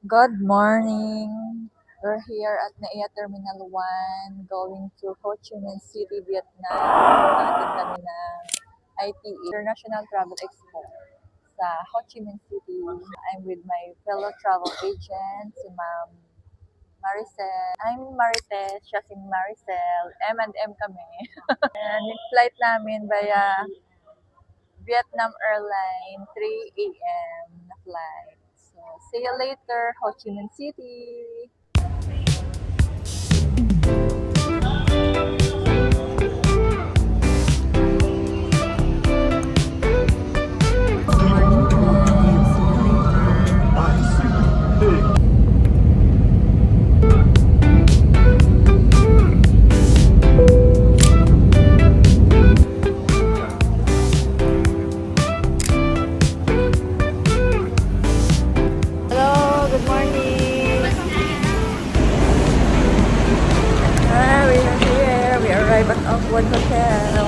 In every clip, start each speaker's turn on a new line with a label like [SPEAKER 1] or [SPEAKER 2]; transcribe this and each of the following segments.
[SPEAKER 1] Good morning. We're here at NAIA Terminal 1 going to Ho Chi Minh City, Vietnam. Atin kami ng ITE, International Travel Expo sa Ho Chi Minh City. I'm with my fellow travel agent, si Ma'am Maricel. I'm Marites, siya si Maricel. M&M kami. And yung flight namin via Vietnam Airlines, 3 a.m. na flight. So, see you later, Ho Chi Minh City. Hello, good morning. We are here. We arrived at Oakwood Hotel.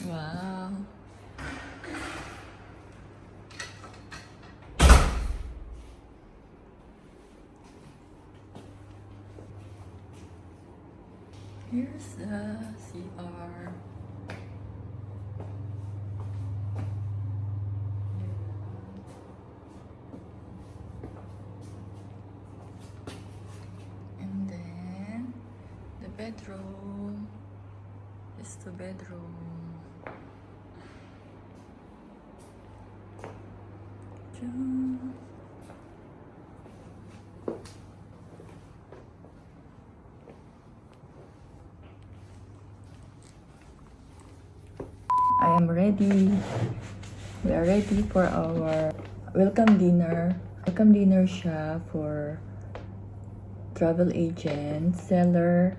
[SPEAKER 1] Wow. Here's the CR. And then the bedroom is the bedroom. I am ready. We are ready for our welcome dinner. Welcome dinner siya for travel agent, seller,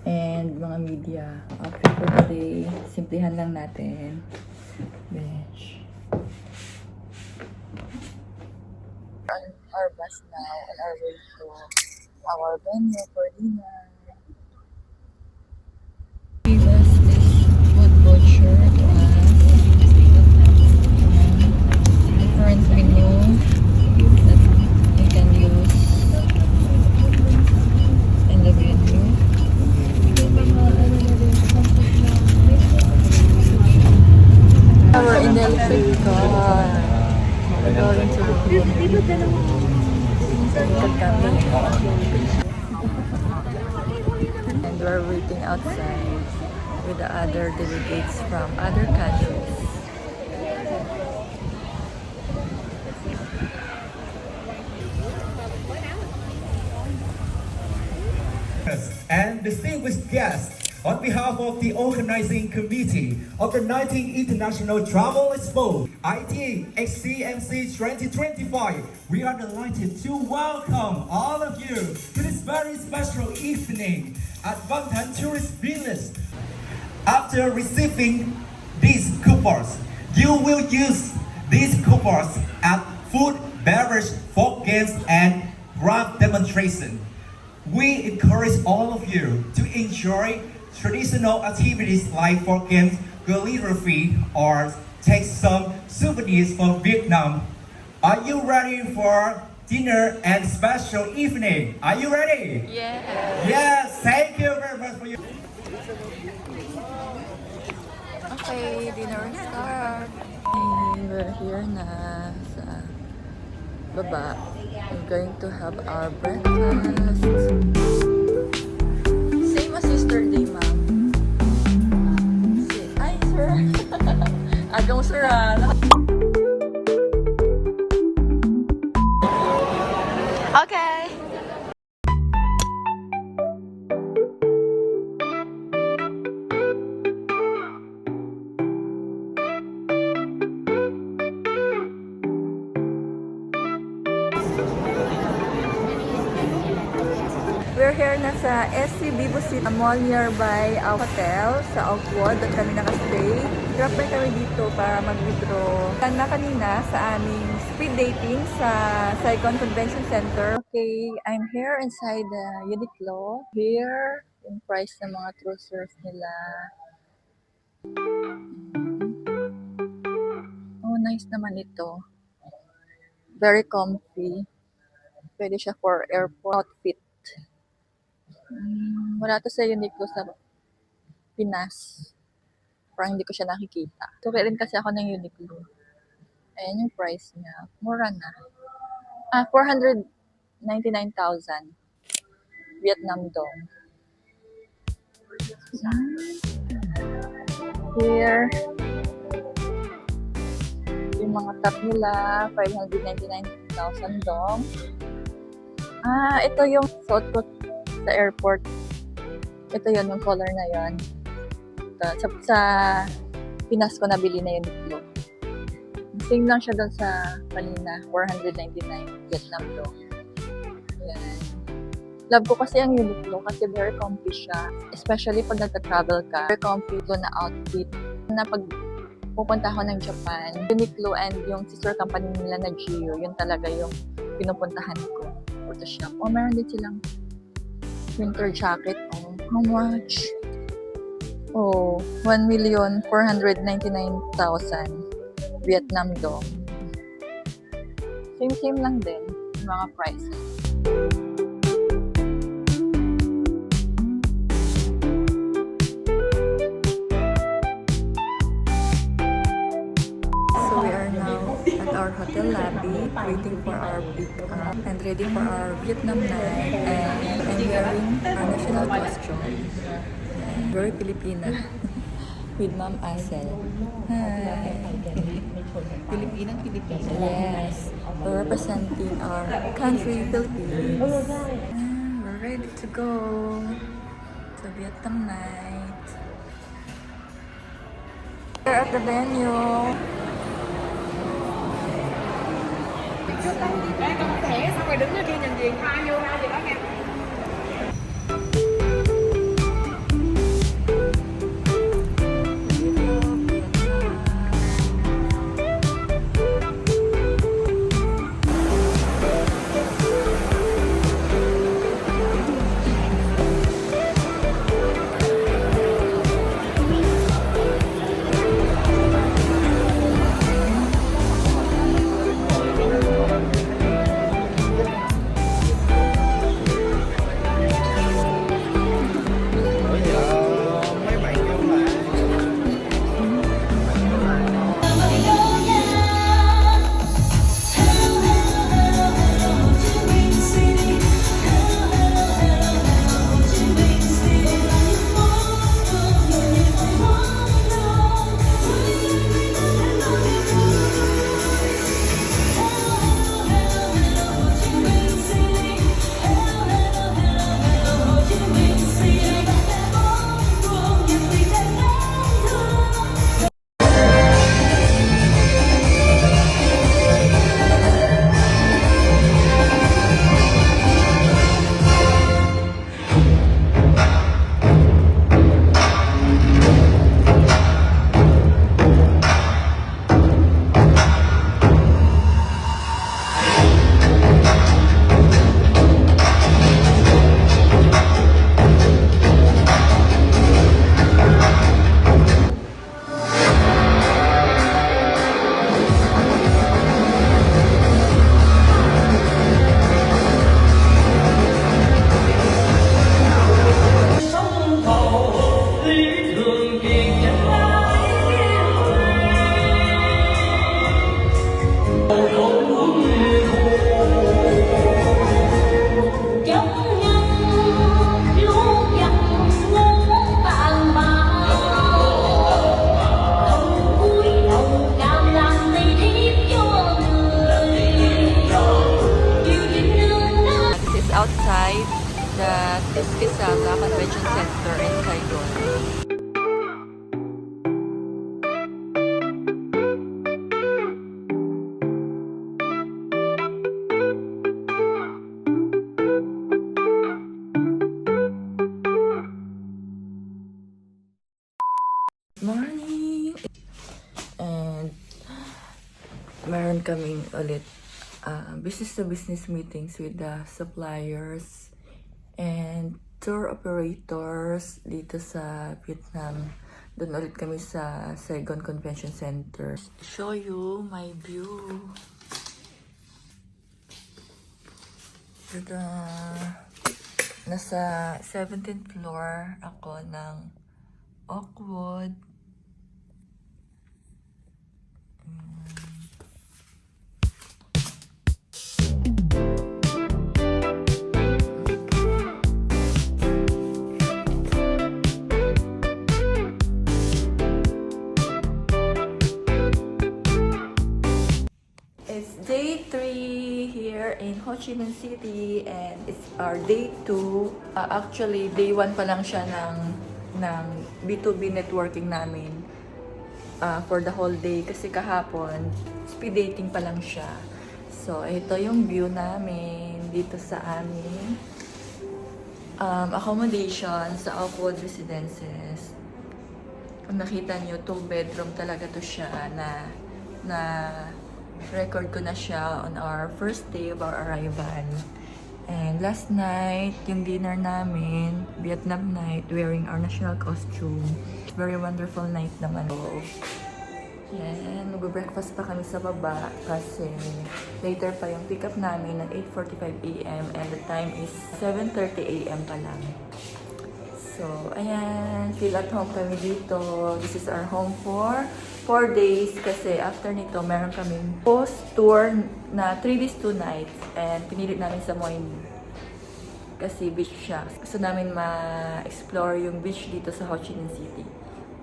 [SPEAKER 1] and mga media. Outfit for today, simplihan lang natin. Bench. On our bus now, on our way to our venue for dinner. Give us this food voucher to us. Different menu that you can use in the venue. We're in the electric car. We're going to and we're waiting outside with the other delegates from other countries.
[SPEAKER 2] And distinguished guests, on behalf of the organizing committee of the 19th International Travel Expo, ITE XCMC 2025, we are delighted to welcome all of you to this very special evening at Van Tan Tourist Village. After receiving these coupons, you will use these coupons at food, beverage, folk games, and craft demonstration. We encourage all of you to enjoy traditional activities like folk games, calligraphy, or take some souvenirs from Vietnam. Are you ready for dinner and special evening? Are you ready?
[SPEAKER 1] Yeah.
[SPEAKER 2] Yes, thank you very much for your...
[SPEAKER 1] Okay, dinner start. We're here na sa baba. We're going to have our breakfast. Same as yesterday, ma'am. Ay, sir. Agang sir, Okay. We're here na sa SC Vivo City Mall nearby our hotel sa Oakwood at kami nakastay. Drop by kami dito para mag-withdraw. Na kanina sa aming speed dating sa Saigon Convention Center. Okay, I'm here inside the Uniqlo. Here, yung price ng mga trousers nila. Oh, nice naman ito. Very comfy. Pwede siya for airport outfit. Wala to sa Uniqlo sa Pinas. Parang hindi ko siya nakikita. Tuwi rin kasi ako ng Uniqlo. Ayan yung price niya. Mura na. 499,000. Vietnam dong. Here, yung mga top nila, 599,000 dong. Ito yung suot ko sa airport. Ito yun, yung color na yun. Sa Pinas ko nabili na yun dito. Same lang siya doon sa kanina, 499 Vietnam dong. Yan. Love ko kasi ang Uniqlo kasi very comfy siya. Especially pag nagta-travel ka. Very comfy doon na outfit. Na pag pupunta ako ng Japan, Uniqlo and yung sister company nila na Gio, yun talaga yung pinupuntahan ko. Photo shop. Meron din silang winter jacket. How much? 1,499,000 Vietnam dong. Same lang din yung mga prices. So we are now at our hotel lobby waiting for our pick-up and ready for our Vietnam night, and I'm wearing our national costume. Very Filipina. With Ma'am Asel. Hi.
[SPEAKER 3] Pilipinang Pilipina.
[SPEAKER 1] Yes. We're representing our country, Philippines. We're ready to go to Vietnam night. We're at the venue.
[SPEAKER 3] Đây cầm thẻ xong rồi đứng ở kia nhận diện ai vô ai gì đó nghe.
[SPEAKER 1] Outside the Tispisala Convention Center in Saigon. Morning! And meron kaming ulit business-to-business meetings with the suppliers and tour operators dito sa Vietnam Doon ulit kami sa Saigon Convention Center. Show you my view. Tada! Nasa 17th floor ako ng Oakwood. It's day 3 here in Ho Chi Minh City and it's our day 2. Actually, day 1 pa lang siya ng B2B networking namin for the whole day kasi kahapon, speed dating pa lang siya. So, ito yung view namin dito sa aming accommodation sa Oakwood Residences. Kung nakita nyo, 2-bedroom talaga to siya na record ko na siya on our first day of our arrival. And last night, yung dinner namin, Vietnam night, wearing our national costume. Very wonderful night naman. So, yan, mag-breakfast pa kami sa baba kasi later pa yung pick up namin at 8:45 AM and the time is 7:30 AM pa lang. So, ayan, feel at home kami dito. This is our home for 4 days kasi after nito, meron kaming post tour na 3 days, 2 nights and pinilit namin sa Moine kasi beach siya. Gusto namin ma-explore yung beach dito sa Ho Chi Minh City.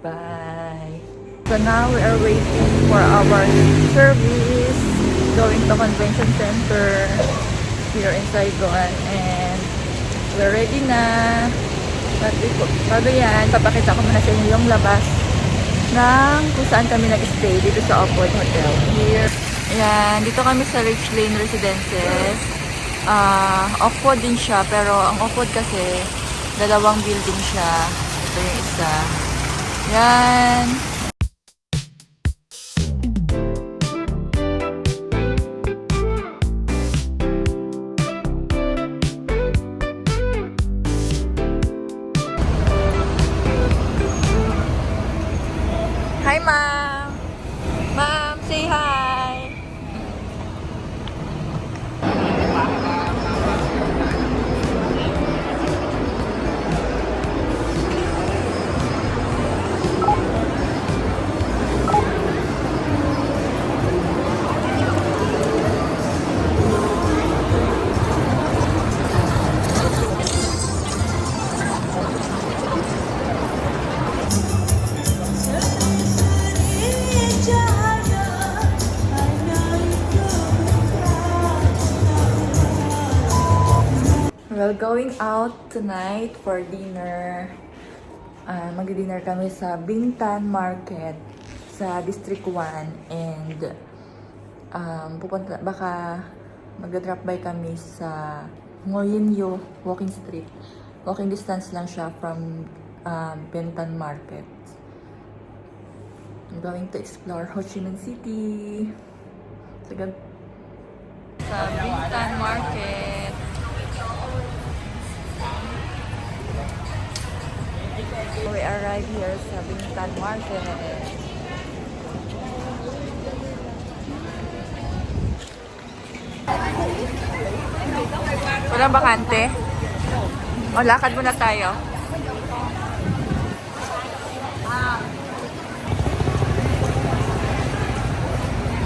[SPEAKER 1] Bye! So now we are waiting for our service going to Convention Center here in Saigon and we're ready na. But bago yan, papakita ko muna sa inyo yung labas ng kung saan kami nag-stay dito sa Oakwood Hotel. Here, ayan, dito kami sa Rich Lane Residences. Oakwood din siya, pero ang Oakwood kasi, dalawang building siya. Ito yung isa. Yan. Hi, ma'am. Ma'am, say hi. We're going out tonight for dinner. Mag-dinner kami sa Bintan Market sa District 1 and baka mag-drop by kami sa Nguyen Yu walking street. Walking distance lang siya from Bintan Market. I'm going to explore Ho Chi Minh City. Sa Bintan Market. We arrived here sa Bintan Market. Walang bakante? O, lakad muna tayo.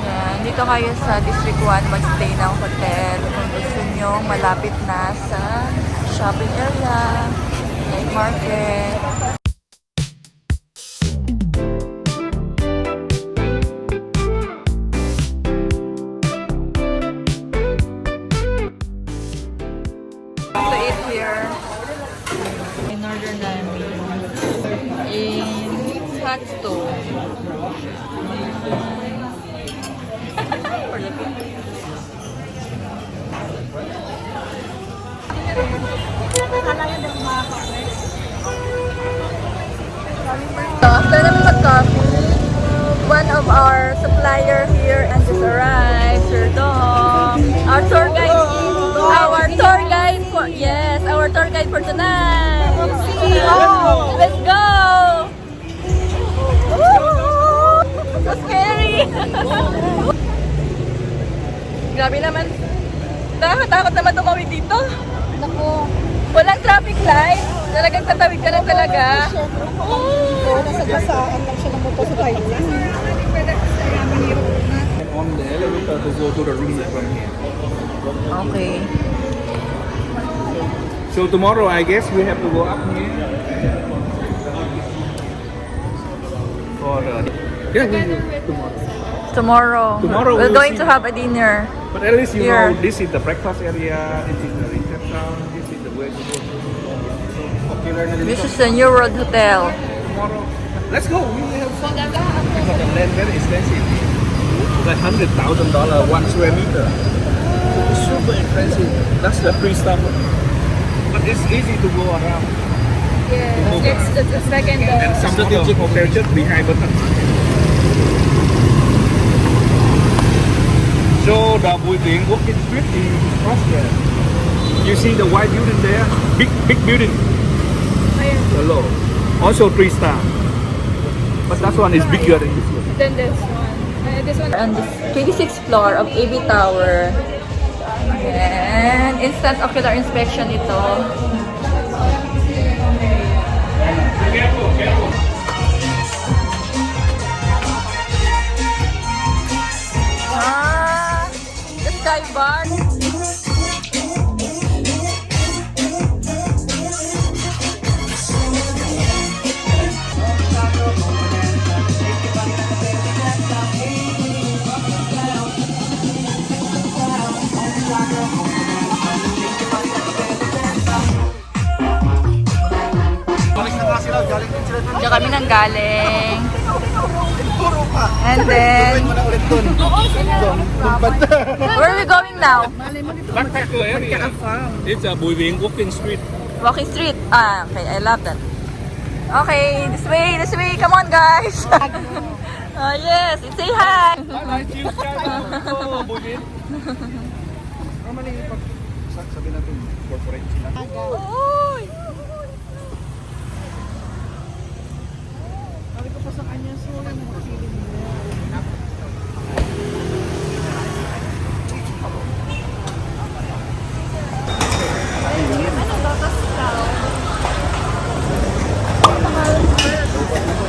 [SPEAKER 1] Yan, dito kayo sa District 1 mag-stay ng hotel kung gusto nyo malapit na sa shopping area, night market. To eat here in order namin in hot stove. So after namin mag-coffee, one of our supplier here and just arrived, Sir Dong. Our tour guide for our tour guide for tonight. Oh, let's go. Grabe naman. Takot naman tumawid dito.
[SPEAKER 3] Naku.
[SPEAKER 1] Walang traffic light. Talagang tatawid ka lang talaga.
[SPEAKER 3] Oo, nasa gasaan lang siya ng motorcycle.
[SPEAKER 4] On the elevator to go to the room from here.
[SPEAKER 1] Okay.
[SPEAKER 4] So tomorrow, I guess we have to go up here for yeah,
[SPEAKER 1] Tomorrow.
[SPEAKER 4] Tomorrow
[SPEAKER 1] we're
[SPEAKER 4] we'll
[SPEAKER 1] going
[SPEAKER 4] see.
[SPEAKER 1] to have a dinner.
[SPEAKER 4] But at least you
[SPEAKER 1] Here.
[SPEAKER 4] know this is the breakfast area, this is the reception, this is the way to go. Okay, learn a little
[SPEAKER 1] This is the New World Hotel.
[SPEAKER 4] tomorrow. Let's go. We will have fun. Because the land very expensive. Like $100,000 1 square meter. It's super expensive. That's the free stuff. But it's easy to go around.
[SPEAKER 1] Yeah, it's the second.
[SPEAKER 4] And some of the hotel just behind button. So the building walking street is across there. You see the white building there? Big building. Hello. Also 3-star. But that one is bigger than this one.
[SPEAKER 1] Then this one. This one. On the 26th floor of AB Tower. And instant ocular inspection ito. The Sky Bar. Diyan kami nang galing. And then, where are we going now?
[SPEAKER 4] Backpacker area. It's a building walking street.
[SPEAKER 1] Walking street. Ah, okay. I love that. Okay, this way, this way. Come on, guys. Oh, yes. Say hi.
[SPEAKER 4] Oh, building. Normally, pag sabi natin, corporate sila.
[SPEAKER 1] Uy.
[SPEAKER 3] Sabi ko pa sa kanya, sorry mo feeling mo.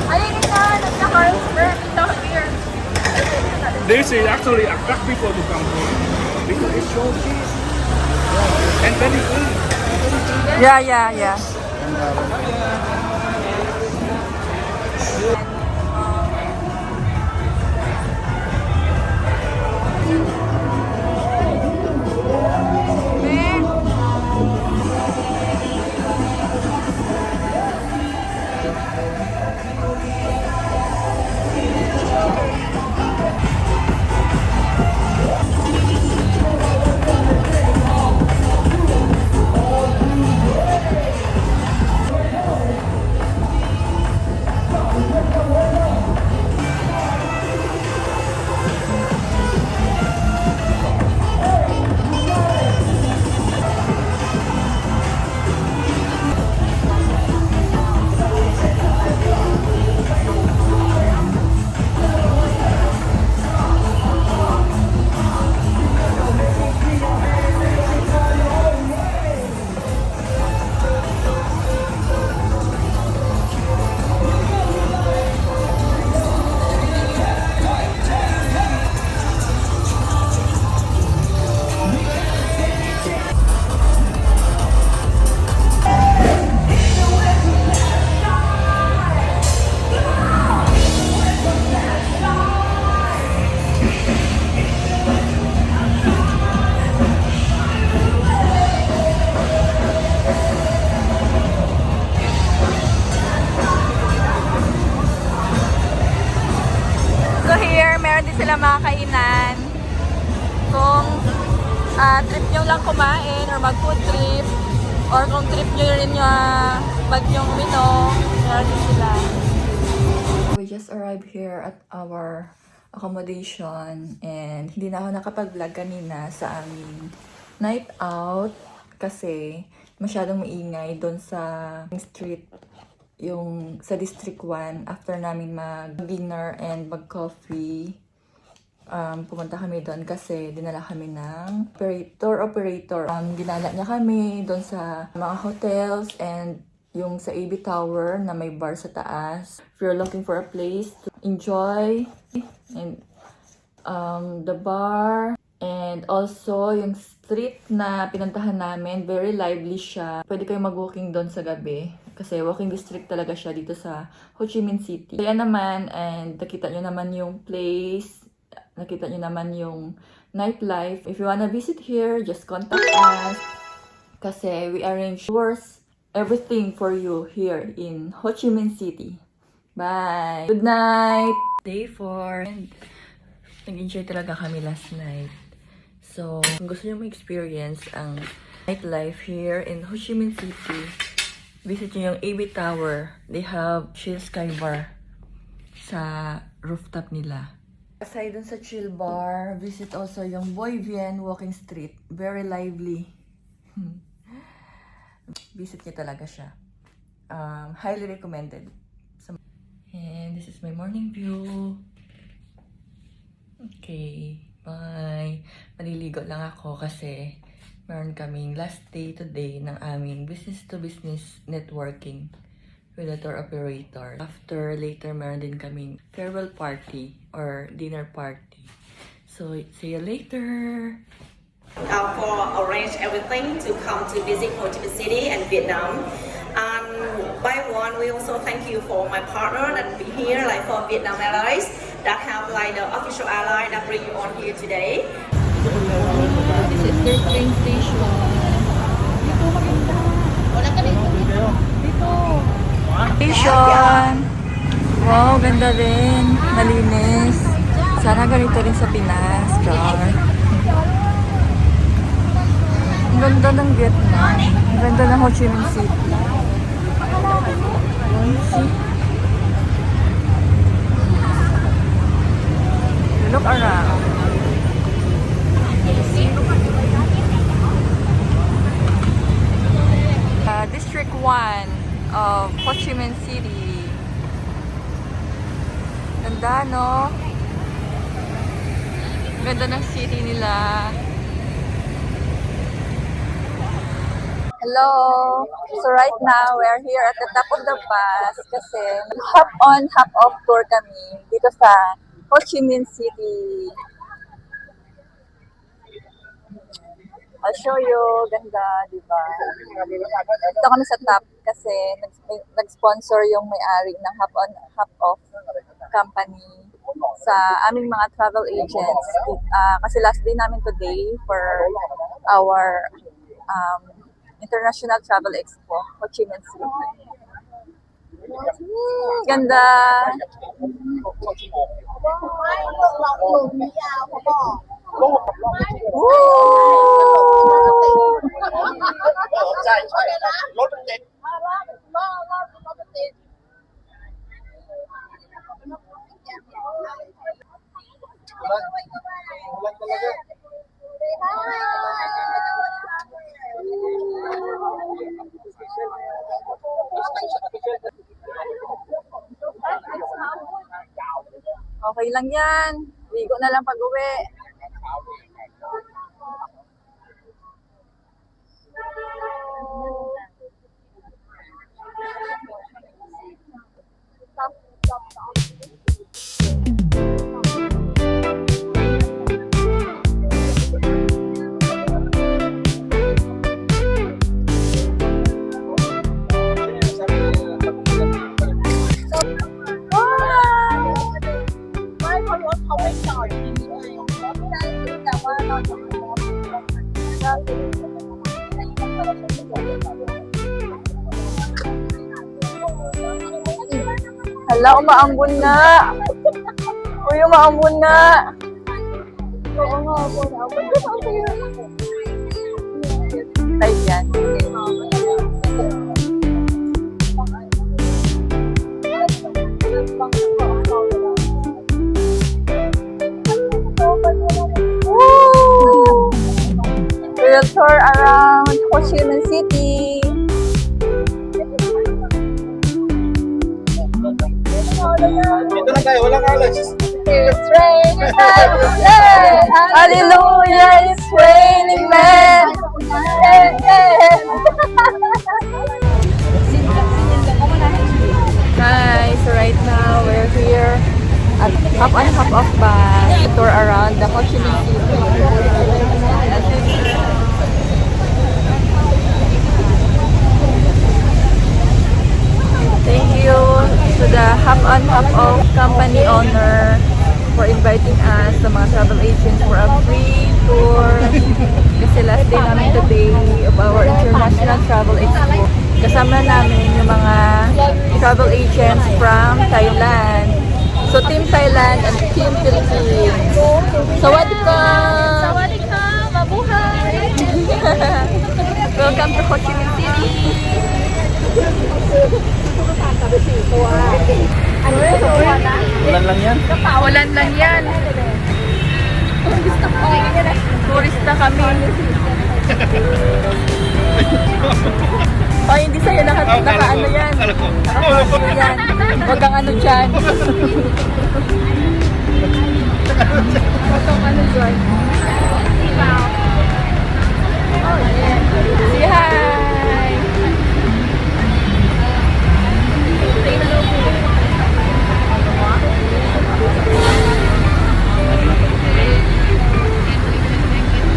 [SPEAKER 1] Ayun na, nagka-Carlsberg. Ito, here.
[SPEAKER 4] This is actually attract people to come here because it's so cheap and very clean.
[SPEAKER 1] Yeah. sila mga kainan. Kung trip nyo lang kumain or mag-food trip, or kung trip nyo rin yung bagyong Mino, meron din sila. We just arrived here at our accommodation and hindi na ako nakapag-vlog kanina sa aming night out kasi masyadong maingay doon sa street, yung sa District 1 after namin mag-dinner and mag-coffee. pumunta kami doon kasi dinala kami ng operator. Dinala niya kami doon sa mga hotels and yung sa AB Tower na may bar sa taas. If you're looking for a place to enjoy and the bar and also yung street na pinuntahan namin, very lively siya. Pwede kayo mag-walking doon sa gabi kasi walking district talaga siya dito sa Ho Chi Minh City. Kaya naman, and nakita nyo naman yung place, nakita nyo naman yung nightlife. If you wanna visit here, just contact us kasi we arrange tours, everything for you here in Ho Chi Minh City. Bye! Good night! Day 4. Nag-enjoy talaga kami last night. So, kung gusto nyo ma-experience ang nightlife here in Ho Chi Minh City, visit nyo yung AB Tower. They have chill sky bar sa rooftop nila. Aside dun sa chill bar, visit also yung Boy Vien walking street. Very lively. Visit nyo talaga siya. Highly recommended. And this is my morning view. Okay, bye. Maliligo lang ako kasi meron kaming last day today ng aming business-to-business networking with a tour operator. After, later, meron din kaming farewell party or dinner party. So, see you later!
[SPEAKER 5] For arrange everything to come to visit Ho Chi Minh City and Vietnam. And by one, we also thank you for my partner that be here, like for Vietnam Airlines, that have like the official airline that bring you on here today.
[SPEAKER 1] This is their train station. Dito maganda. Wala ka dito. Dito. Station. Wow, ganda rin. Malinis. Sana ganito rin sa Pinas. Char. Ang ganda ng Vietnam. Ang ganda ng Ho Chi Minh City. Look around. District 1 of Ho Chi Minh City. Ganda, no? Ganda ng city nila. Hello! So right now, we're here at the top of the bus kasi hop on, hop off tour kami dito sa Ho Chi Minh City. I'll show you. Ganda, di ba? Dito kami sa top kasi nag-sponsor yung may-ari ng hop on, hop off company sa aming mga travel agents. Kasi last day namin today for our International Travel Expo, Ho Chi Minh City. Ganda! Okay lang yan. Ligo na lang pag-uwi. Hala, umaambon nga. Uy, umaambon nga. Oo nga, umaambon. Type yan. Woo! We'll tour around Ho Chi Minh City.
[SPEAKER 4] Dito na tayo, walang alas.
[SPEAKER 1] It's raining men. Yeah. Hallelujah, it's raining men. Yeah, yeah. Hi, so right now we're here at Hop on Hop Off Bus, tour around the Ho Chi Minh City. Thank you to the Hop on Hop Off company owner for inviting us, the mga travel agents, for a free tour. Kasi last day namin today of our International Travel Expo. Kasama namin yung mga travel agents from Thailand. So Team Thailand and Team Philippines. Sawadee ka! Sawadee ka! Mabuhay! Welcome to Ho Chi Minh City!
[SPEAKER 4] Ulan lang yan.
[SPEAKER 1] Ulan lang yan. Turista kami. Oh, hindi sa'yo naka-ano yan. Naka-ano yan. Huwag kang ano dyan. Huwag kang ano dyan. Oh, yeah. Say hi!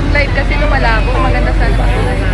[SPEAKER 1] Live kasi lumalabo. Maganda sana mag-live.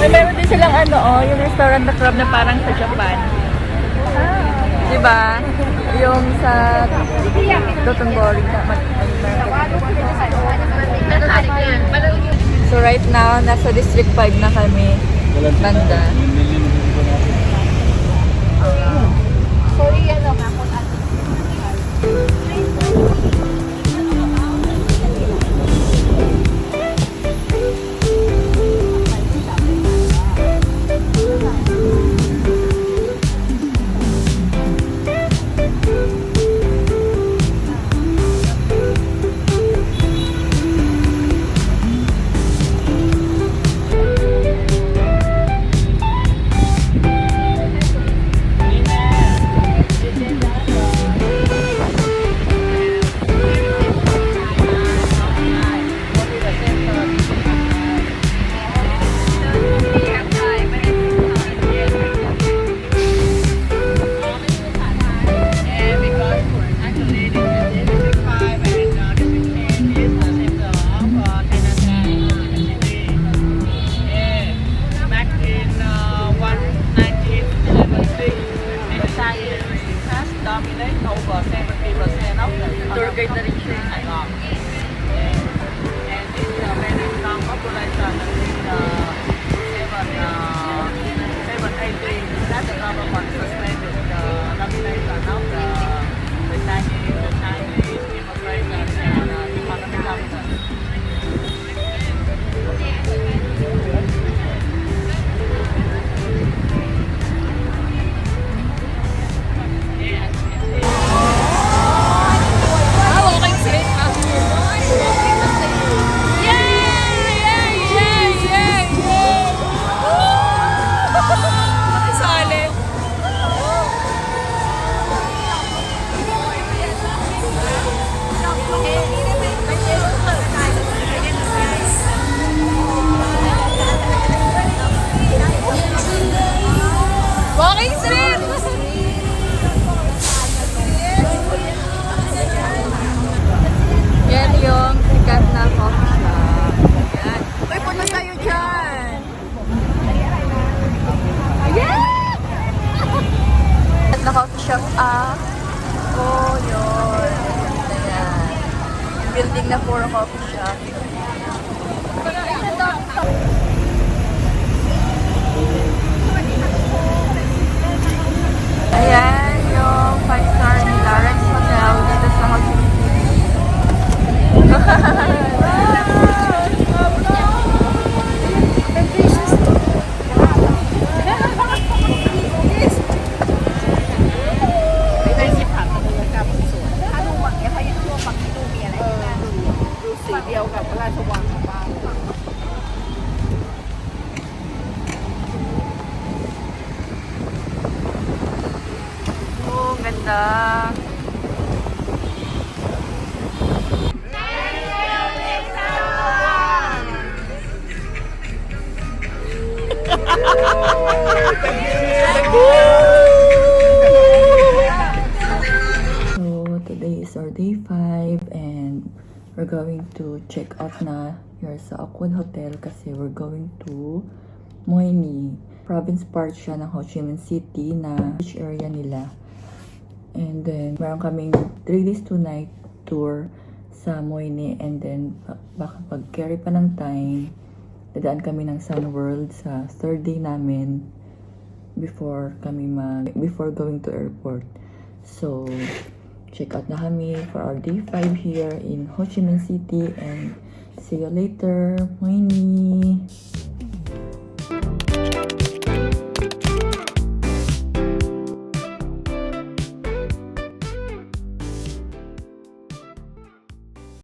[SPEAKER 1] Meron din silang ano, yung restaurant na crab na parang sa Japan. Diba? Yung sa Dotonbori. So right now, nasa District 5 na kami. Banda. Tour guide na rin siya.
[SPEAKER 6] And this is a very strong population seven, 8 days that the government suspended the nomination of the Chinese immigration and economic government.
[SPEAKER 1] Yan yung sikat na coffee shop. Yan. Uy, punta tayo dyan! Ayan! At na coffee shop, oh, yun. Ayan. Building na puro coffee shop. Ayan yung 5-star ni Lawrence Hotel dito sa Ho Chi Minh City.
[SPEAKER 6] เดียวกับพระราชวังของบ้าน
[SPEAKER 1] Oh, ganda. So today is our day 5 and we're going to check out na here sa Aquad Hotel kasi we're going to Moyni. Province part siya ng Ho Chi Minh City na beach area nila. And then meron kaming 3 days 2 night tour sa Moyni and then baka pag carry pa ng time dadaan kami ng Sun World sa 3rd day namin before going to airport. So check out na kami for our day 5 here in Ho Chi Minh City and see you later. Moyni!